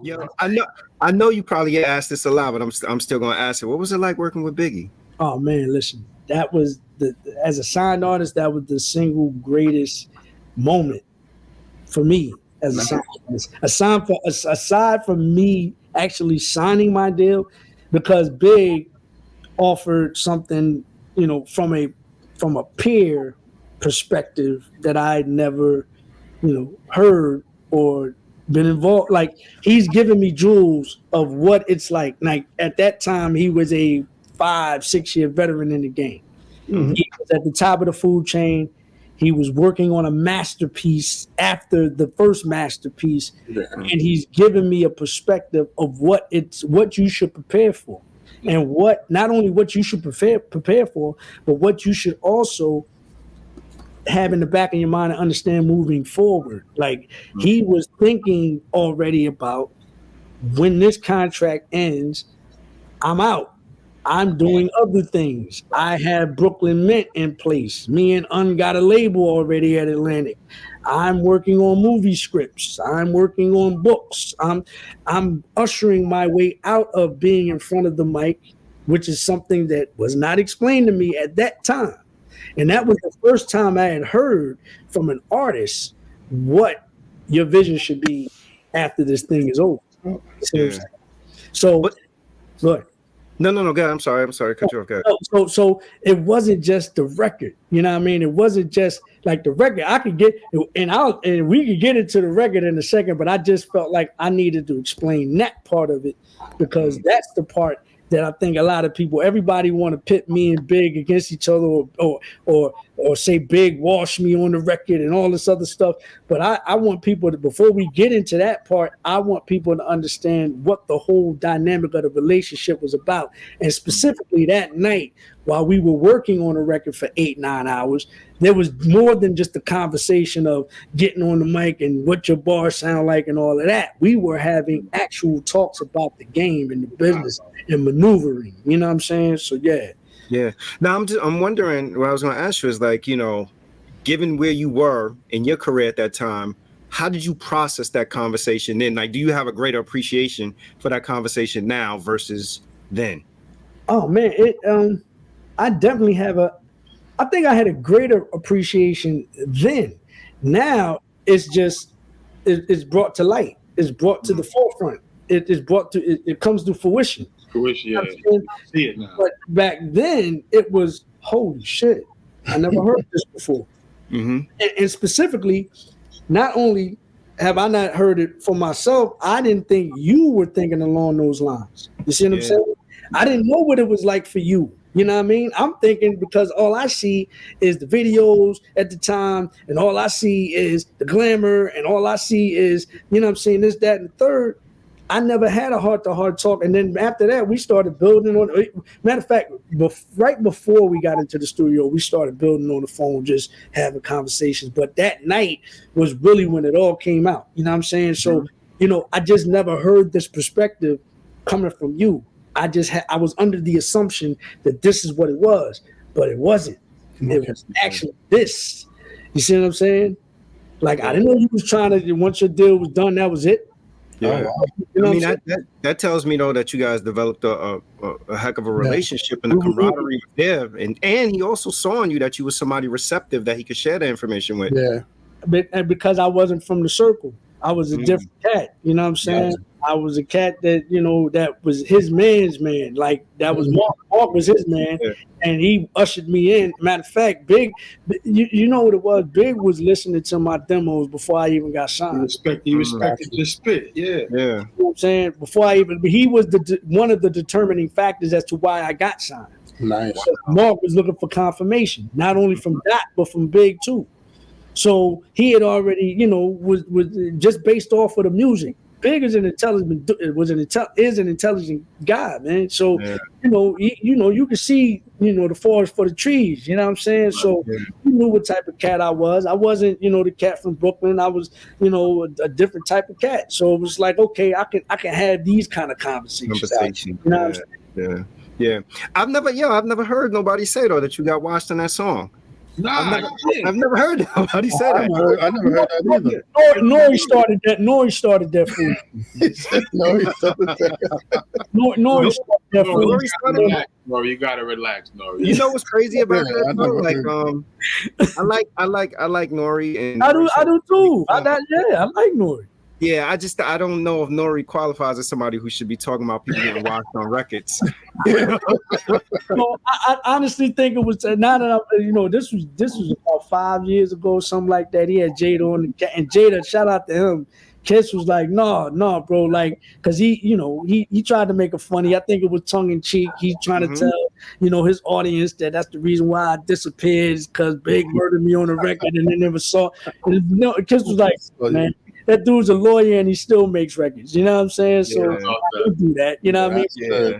Yo, I know you probably asked this a lot, but I'm still gonna ask it. What was it like working with Biggie? Oh man, listen, that was as a signed artist, that was the single greatest moment for me as a signed artist. Aside from me actually signing my deal, because Big offered something, from a peer perspective that I'd never, heard or been involved. Like, he's giving me jewels of what it's like. Like, at that time, he was a 5-6 year veteran in the game. Mm-hmm. He was at the top of the food chain. He was working on a masterpiece after the first masterpiece, and he's giving me a perspective of what you should prepare for, and not only what you should prepare for, but what you should also have in the back of your mind and understand moving forward. Like, he was thinking already about, when this contract ends, I'm out. I'm doing other things. I have Brooklyn Mint in place. Me and Un got a label already at Atlantic. I'm working on movie scripts. I'm working on books. I'm ushering my way out of being in front of the mic, which is something that was not explained to me at that time. And that was the first time I had heard from an artist what your vision should be after this thing is over. So, look. No, go ahead. I'm sorry. Cut you off. Go ahead. So it wasn't just the record. You know what I mean? It wasn't just like the record. I could get, and we could get into the record in a second, but I just felt like I needed to explain that part of it, because that's the part that I think a lot of people, everybody want to pit me and Big against each other, or say Big wash me on the record and all this other stuff. But I want people to, before we get into that part, I want people to understand what the whole dynamic of the relationship was about. And specifically that night, while we were working on a record for 8-9 hours, there was more than just the conversation of getting on the mic and what your bars sound like and all of that. We were having actual talks about the game and the business and maneuvering. You know what I'm saying? So yeah. Now I'm wondering, what I was going to ask you is, like, given where you were in your career at that time, how did you process that conversation then? Like, do you have a greater appreciation for that conversation now versus then? Oh man, I definitely I think I had a greater appreciation then. Now it's brought to light. It's brought to the forefront. It comes to fruition. Yeah. See it now. But back then it was, holy shit, I never heard this before. Mm-hmm. And specifically, not only have I not heard it for myself, I didn't think you were thinking along those lines. You see what I'm saying? I didn't know what it was like for you. You know what I mean? I'm thinking, because all I see is the videos at the time, and all I see is the glamour, and all I see is, you know what I'm saying, this, that, and the third. I never had a heart-to-heart talk. And then after that, we started building on. Matter of fact, right before we got into the studio, we started building on the phone, just having conversations. But that night was really when it all came out. You know what I'm saying? So, I just never heard this perspective coming from you. I was under the assumption that this is what it was, but it wasn't. It was actually this. You see what I'm saying? Like, I didn't know you was trying to, once your deal was done, that was it. Yeah. That tells me, though, that you guys developed a heck of a relationship, and the camaraderie was there. And he also saw in you that you were somebody receptive that he could share the information with. Yeah. And because I wasn't from the circle, I was a different cat. You know what I'm saying? Gotcha. I was a cat that, that was his man's man. Like, that was Mark. Mark was his man, and he ushered me in. Matter of fact, Big, you know what it was? Big was listening to my demos before I even got signed. He respected your spit. Yeah. You know what I'm saying? He was one of the determining factors as to why I got signed. Nice. So Mark was looking for confirmation, not only from that, but from Big too. So he had already, was just based off of the music. Big is an intelligent guy, man. So you can see the forest for the trees. You know what I'm saying? So you knew what type of cat I was. I wasn't the cat from Brooklyn. I was a different type of cat. So it was like, okay, I can have these kind of conversations. You know what I'm saying? Yeah. I've never heard nobody say though that you got washed in that song. I've never heard that. How do you say that? I never heard that either. Nori started that. Nori started that food. Nori started that. Nori started that food. Nori started that. Nori, you gotta relax, Nori. You know what's crazy about Yeah, that? I Bro? never Like, I like Nori, and I do too. I like Nori. yeah, I don't know if Nori qualifies as somebody who should be talking about people getting watched on records. No, I honestly think it was now that this was about 5 years ago, something like that. He had Jada on and Jada, shout out to him. Kiss was like, no, bro, like, cause he tried to make it funny. I think it was tongue in cheek. He's trying to tell his audience that's the reason why I disappeared, is cause Big murdered me on the record and they never saw. And Kiss was like, man, that dude's a lawyer and he still makes records. You know what I'm saying? So I don't do that. You know what I mean? Yeah.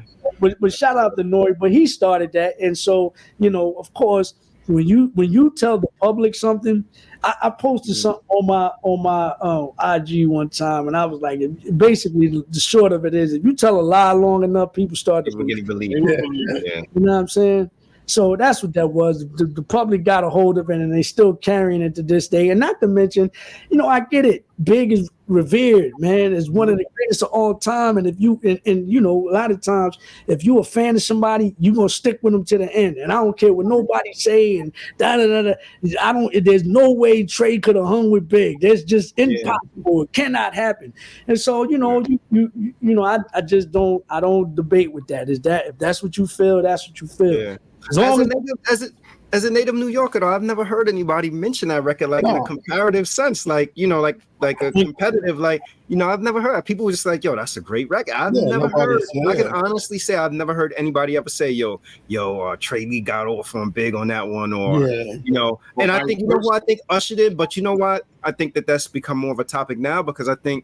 But shout out to Nori, but he started that, and so of course, when you tell the public something, I posted something on my IG one time, and I was like, basically the short of it is, if you tell a lie long enough, people start to Believe. You know what I'm saying? So that's what that was. The public got a hold of it, and they still carrying it to this day. And not to mention, I get it. Big is revered, man. Is one of the greatest of all time. And if you and a lot of times, if you're a fan of somebody, you're gonna stick with them to the end. And I don't care what nobody say. And There's no way Trey could have hung with Big. That's just impossible. It cannot happen. And so I just don't debate with that. Is that if that's what you feel, that's what you feel. Yeah. As a native New Yorker, though, I've never heard anybody mention that record in a comparative sense, like a competitive, I've never heard. People were just like, yo, that's a great record. I've never heard. I can honestly say I've never heard anybody ever say, yo, Trey Lee got off on Big on that one, or And I think I think Usher did, but you know what? I think that's become more of a topic now, because I think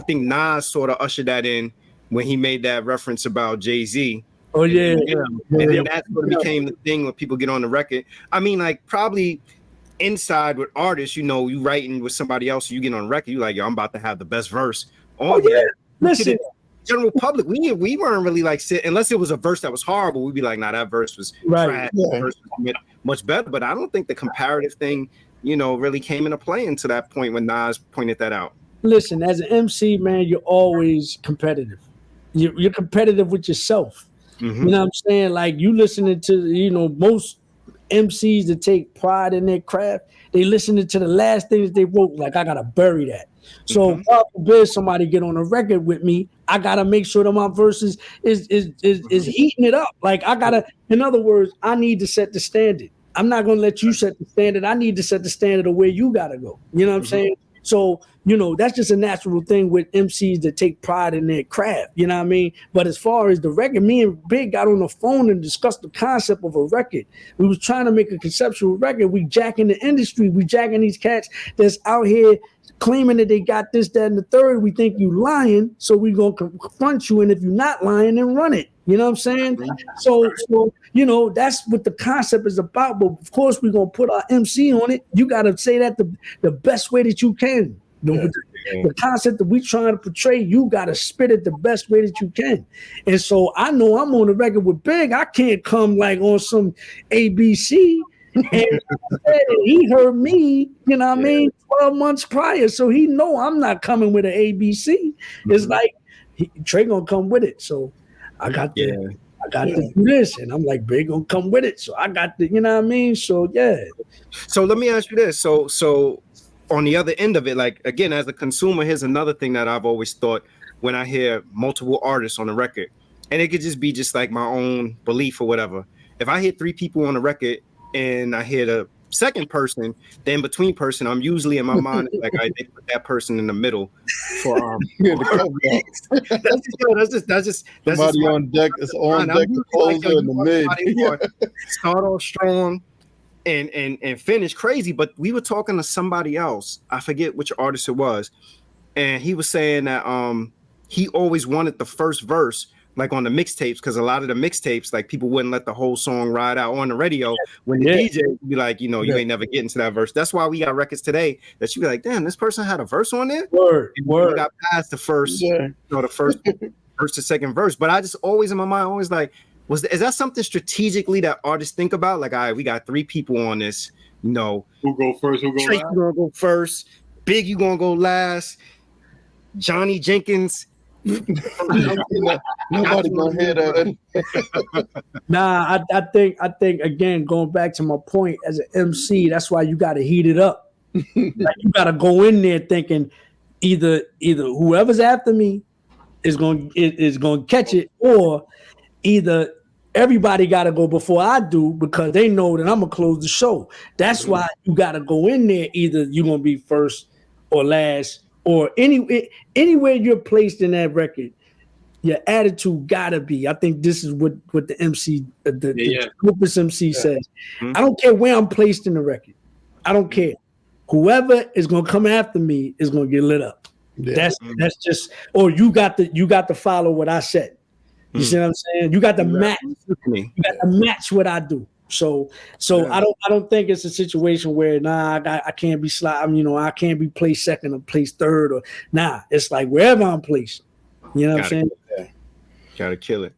Nas sort of ushered that in when he made that reference about Jay-Z. Oh yeah. And then that's what became the thing when people get on the record. I mean, like, probably inside with artists, you writing with somebody else, you get on the record, you like, yo, I'm about to have the best verse on here. Listen, general public, we weren't really like unless it was a verse that was horrible, we'd be like, nah, that verse was trash. That verse was much better. But I don't think the comparative thing, really came into play until that point when Nas pointed that out. Listen, as an MC, man, you're always competitive. You're competitive with yourself. Mm-hmm. You know what I'm saying? Like, you listening to, most MCs that take pride in their craft, they listening to the last things they wrote, like, I gotta bury that. So God forbid somebody get on a record with me, I gotta make sure that my verses is heating it up. Like, in other words, I need to set the standard. I'm not gonna let you set the standard. I need to set the standard of where you gotta go. You know what I'm saying? So, that's just a natural thing with MCs that take pride in their craft, you know what I mean? But as far as the record, me and Big got on the phone and discussed the concept of a record. We was trying to make a conceptual record. We jacking the industry. We jacking these cats that's out here claiming that they got this, that, and the third. We think you lying, so we gonna confront you. And if you're not lying, then run it. You know what I'm saying? So that's what the concept is about. But of course, we're gonna put our MC on it. You gotta say that the best way that you can. The concept that we trying to portray, you gotta spit it the best way that you can. And so I know I'm on the record with Big. I can't come like on some ABC. And he heard me, you know what I mean, 12 months prior. So he know I'm not coming with an ABC. It's like Trey gonna come with it. So I got to do this, and I'm like, Big gonna come with it. So I got to, you know what I mean? So yeah. So let me ask you this. So on the other end of it, like, again, as a consumer, here's another thing that I've always thought when I hear multiple artists on the record, and it could just be just like my own belief or whatever. If I hear 3 people on the record and I hear the second person, the in between person, I'm usually in my mind like, they put that person in the middle for that's just somebody on deck. It's on deck. In the mid. Start off strong and finish crazy. But we were talking to somebody else, I forget which artist it was, and he was saying that he always wanted the first verse like on the mixtapes, because a lot of the mixtapes, like, people wouldn't let the whole song ride out on the radio when the DJ would be like, you ain't never getting to that verse. That's why we got records today that you be like, damn, this person had a verse on there. Word. We got past the first, the first verse to second verse. But I just always in my mind, always like, Is that something strategically that artists think about? Like, all right, we got 3 people on this. You know, Who go first? Who go Tracey last? gonna go first. Big, you gonna go last. Johnny Jenkins. Nobody gonna hear that. Nah, I think again, going back to my point as an MC, that's why you got to heat it up. Like, you got to go in there thinking either whoever's after me is going to catch it, or either everybody got to go before I do because they know that I'm gonna close the show. That's why you got to go in there. Either you're gonna be first or last, or anywhere you're placed in that record. Your attitude gotta be. I think this is what the MC, the Opus MC says. Mm-hmm. I don't care where I'm placed in the record. I don't care. Whoever is gonna come after me is gonna get lit up. Yeah. That's just. Or you got to follow what I said. You see what I'm saying? You got to match. You got to match what I do. So I don't think it's a situation where I can't be I can't be placed second or placed third, or it's like wherever I'm placed. You know what I'm saying? Gotta kill it.